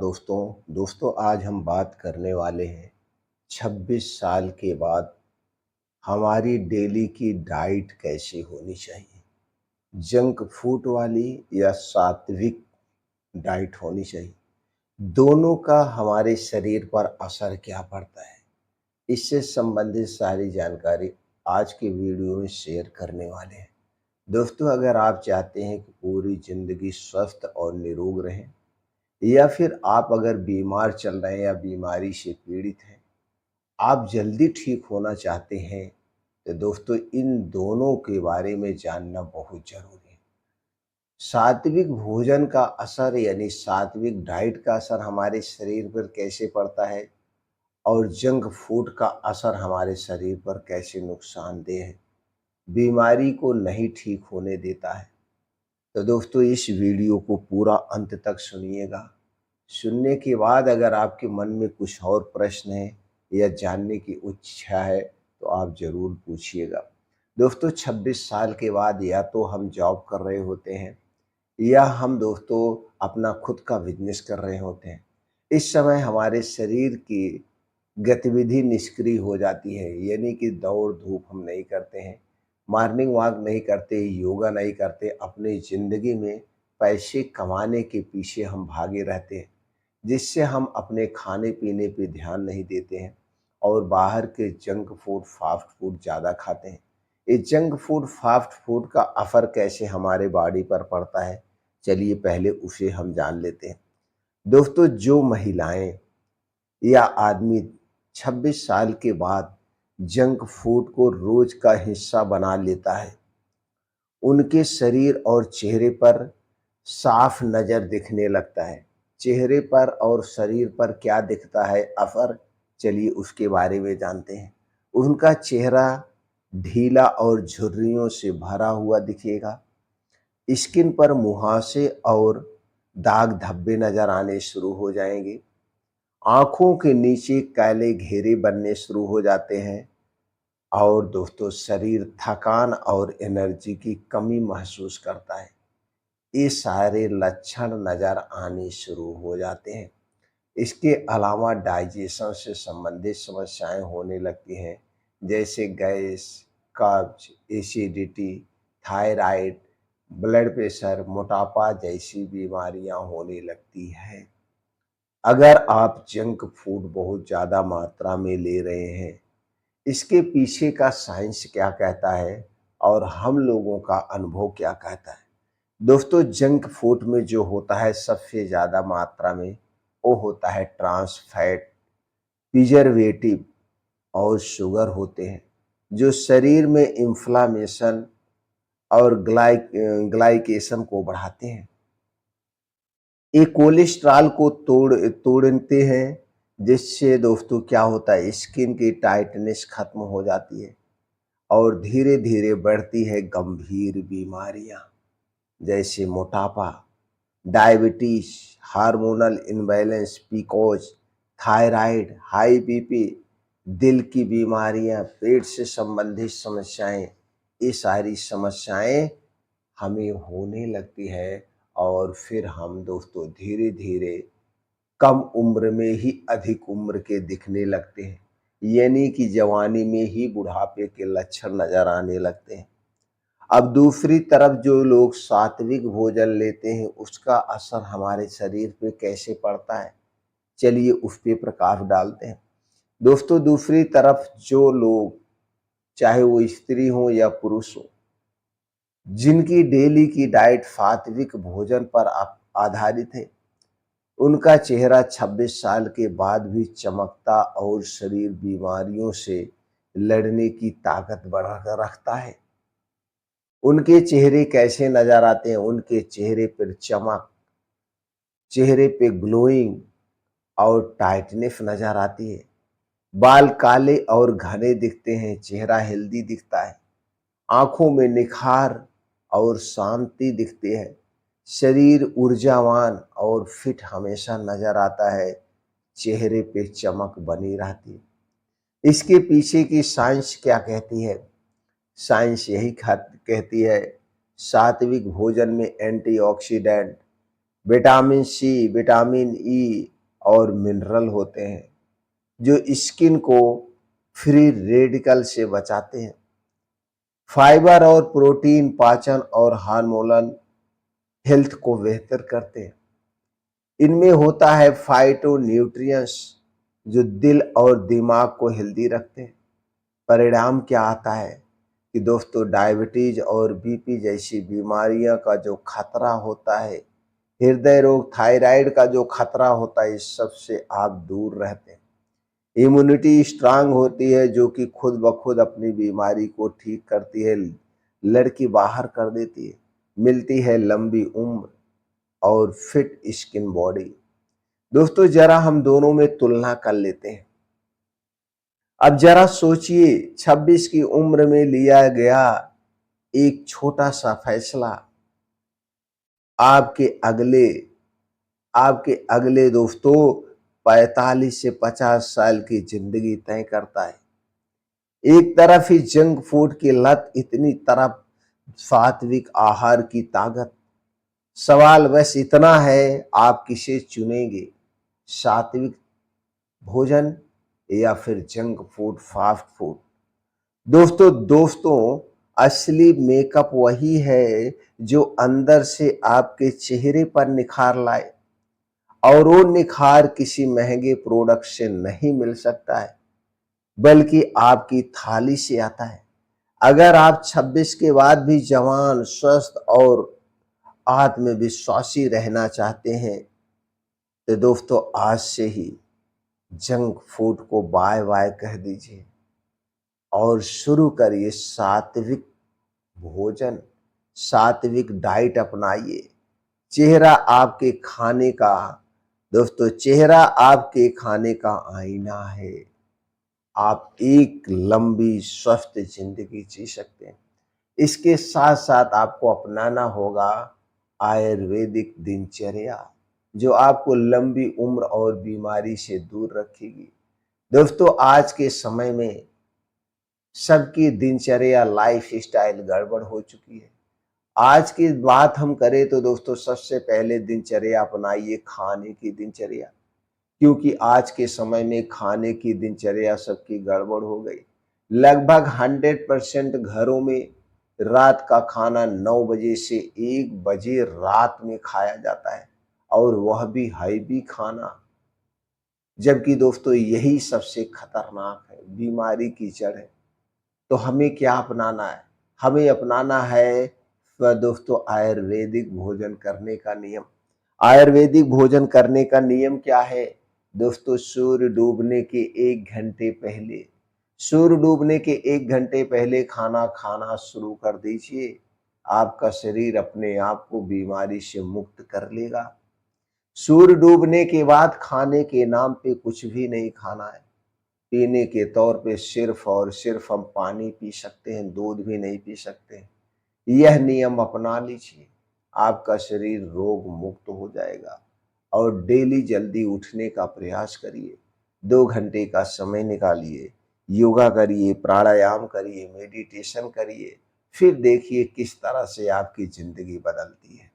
दोस्तों आज हम बात करने वाले हैं 26 साल के बाद हमारी डेली की डाइट कैसी होनी चाहिए। जंक फूड वाली या सात्विक डाइट होनी चाहिए। दोनों का हमारे शरीर पर असर क्या पड़ता है, इससे संबंधित सारी जानकारी आज के वीडियो में शेयर करने वाले हैं। दोस्तों, अगर आप चाहते हैं कि पूरी ज़िंदगी स्वस्थ और निरोग रहें, या फिर आप अगर बीमार चल रहे हैं या बीमारी से पीड़ित हैं, आप जल्दी ठीक होना चाहते हैं, तो दोस्तों इन दोनों के बारे में जानना बहुत ज़रूरी है। सात्विक भोजन का असर यानी सात्विक डाइट का असर हमारे शरीर पर कैसे पड़ता है और जंक फूड का असर हमारे शरीर पर कैसे नुकसानदेह है, बीमारी को नहीं ठीक होने देता है। तो दोस्तों इस वीडियो को पूरा अंत तक सुनिएगा। सुनने के बाद अगर आपके मन में कुछ और प्रश्न है या जानने की इच्छा है तो आप ज़रूर पूछिएगा। दोस्तों 26 साल के बाद या तो हम जॉब कर रहे होते हैं या हम दोस्तों अपना खुद का बिजनेस कर रहे होते हैं। इस समय हमारे शरीर की गतिविधि निष्क्रिय हो जाती है, यानी कि दौड़ धूप हम नहीं करते हैं, मॉर्निंग वॉक नहीं करते, योगा नहीं करते, अपनी ज़िंदगी में पैसे कमाने के पीछे हम भागे रहते हैं, जिससे हम अपने खाने पीने पे ध्यान नहीं देते हैं और बाहर के जंक फूड फास्ट फूड ज़्यादा खाते हैं। ये जंक फूड फास्ट फूड का असर कैसे हमारे बॉडी पर पड़ता है, चलिए पहले उसे हम जान लेते हैं। दोस्तों जो महिलाएं या आदमी 26 साल के बाद जंक फूड को रोज का हिस्सा बना लेता है, उनके शरीर और चेहरे पर साफ नज़र दिखने लगता है। चेहरे पर और शरीर पर क्या दिखता है असर, चलिए उसके बारे में जानते हैं। उनका चेहरा ढीला और झुर्रियों से भरा हुआ दिखेगा। स्किन पर मुहासे और दाग धब्बे नज़र आने शुरू हो जाएंगे। आँखों के नीचे काले घेरे बनने शुरू हो जाते हैं और दोस्तों शरीर थकान और एनर्जी की कमी महसूस करता है। ये सारे लक्षण नज़र आने शुरू हो जाते हैं। इसके अलावा डाइजेशन से संबंधित समस्याएं होने लगती हैं, जैसे गैस, कब्ज, एसिडिटी, थायराइड, ब्लड प्रेशर, मोटापा जैसी बीमारियां होने लगती हैं। अगर आप जंक फूड बहुत ज़्यादा मात्रा में ले रहे हैं, इसके पीछे का साइंस क्या कहता है और हम लोगों का अनुभव क्या कहता है। दोस्तों जंक फूड में जो होता है सबसे ज़्यादा मात्रा में, वो होता है ट्रांस फैट, प्रिजर्वेटिव और शुगर होते हैं, जो शरीर में इन्फ्लामेशन और ग्लाइकेशन को बढ़ाते हैं। ये कोलेस्ट्रॉल को तोड़ते हैं, जिससे दोस्तों क्या होता है, स्किन की टाइटनेस खत्म हो जाती है और धीरे धीरे बढ़ती है गंभीर बीमारियां, जैसे मोटापा, diabetes, hormonal imbalance, PCOS, thyroid, high BP, दिल की बीमारियां, पेट से संबंधित समस्याएं। ये सारी समस्याएं हमें होने लगती है और फिर हम दोस्तों धीरे धीरे कम उम्र में ही अधिक उम्र के दिखने लगते हैं, यानी कि जवानी में ही बुढ़ापे के लक्षण नजर आने लगते हैं। अब दूसरी तरफ जो लोग सात्विक भोजन लेते हैं, उसका असर हमारे शरीर पे कैसे पड़ता है, चलिए उस पे प्रकाश डालते हैं। दोस्तों दूसरी तरफ जो लोग, चाहे वो स्त्री हो या पुरुष हो, जिनकी डेली की डाइट सात्विक भोजन पर आधारित है, उनका चेहरा 26 साल के बाद भी चमकता और शरीर बीमारियों से लड़ने की ताकत बढ़ाकर रखता है। उनके चेहरे कैसे नजर आते हैं, उनके चेहरे पर चमक, चेहरे पे ग्लोइंग और टाइटनेस नजर आती है। बाल काले और घने दिखते हैं, चेहरा हेल्दी दिखता है, आंखों में निखार और शांति दिखती है, शरीर ऊर्जावान और फिट हमेशा नजर आता है, चेहरे पे चमक बनी रहती है। इसके पीछे की साइंस क्या कहती है? साइंस यही कहती है, सात्विक भोजन में antioxidant, vitamin C, vitamin E और मिनरल होते हैं जो स्किन को फ्री रेडिकल से बचाते हैं। फाइबर और प्रोटीन पाचन और हार्मोनल हेल्थ को बेहतर करते हैं। इनमें होता है फाइटो न्यूट्रिएंट्स जो दिल और दिमाग को हेल्दी रखते हैं। परिणाम क्या आता है कि दोस्तों डायबिटीज और बीपी जैसी बीमारियां का जो खतरा होता है, हृदय रोग, थायराइड का जो खतरा होता है, इस सब से आप दूर रहते हैं। इम्यूनिटी स्ट्रांग होती है जो कि खुद ब खुद अपनी बीमारी को ठीक करती है, लड़की बाहर कर देती है। मिलती है लंबी उम्र और फिट स्किन बॉडी। दोस्तों जरा हम दोनों में तुलना कर लेते हैं। अब जरा सोचिए 26 की उम्र में लिया गया एक छोटा सा फैसला आपके अगले दोस्तों 45 से 50 साल की जिंदगी तय करता है। एक तरफ ही जंक फूड की लत, इतनी तरफ सात्विक आहार की ताकत। सवाल बस इतना है, आप किसे चुनेंगे, सात्विक भोजन या फिर जंक फूड, फास्ट फूड। दोस्तों असली मेकअप वही है जो अंदर से आपके चेहरे पर निखार लाए, और वो निखार किसी महंगे प्रोडक्ट से नहीं मिल सकता है बल्कि आपकी थाली से आता है। अगर आप 26 के बाद भी जवान, स्वस्थ और आत्मविश्वासी रहना चाहते हैं तो दोस्तों आज से ही जंक फूड को बाय बाय कह दीजिए और शुरू करिए सात्विक भोजन, सात्विक डाइट अपनाइए। चेहरा आपके खाने का चेहरा आपके खाने का आईना है। आप एक लंबी स्वस्थ जिंदगी जी सकते हैं। इसके साथ साथ आपको अपनाना होगा आयुर्वेदिक दिनचर्या जो आपको लंबी उम्र और बीमारी से दूर रखेगी। दोस्तों आज के समय में सबकी दिनचर्या, लाइफ स्टाइल गड़बड़ हो चुकी है। आज की बात हम करें तो दोस्तों सबसे पहले दिनचर्या अपनाइए खाने की दिनचर्या, क्योंकि आज के समय में खाने की दिनचर्या सबकी गड़बड़ हो गई। लगभग 100% घरों में रात का खाना 9 बजे से 1 बजे रात में खाया जाता है, और वह भी हैवी खाना। जबकि दोस्तों यही सबसे खतरनाक है, बीमारी की जड़ है। तो हमें क्या अपनाना है? हमें अपनाना है दोस्तों आयुर्वेदिक भोजन करने का नियम। आयुर्वेदिक भोजन करने का नियम क्या है दोस्तों? सूर्य डूबने के 1 घंटे पहले खाना खाना शुरू कर दीजिए। आपका शरीर अपने आप को बीमारी से मुक्त कर लेगा। सूर्य डूबने के बाद खाने के नाम पे कुछ भी नहीं खाना है। पीने के तौर पे सिर्फ और सिर्फ हम पानी पी सकते हैं, दूध भी नहीं पी सकते। यह नियम अपना लीजिए, आपका शरीर रोग मुक्त हो जाएगा। और डेली जल्दी उठने का प्रयास करिए। 2 घंटे का समय निकालिए, योगा करिए, प्राणायाम करिए, मेडिटेशन करिए, फिर देखिए किस तरह से आपकी जिंदगी बदलती है।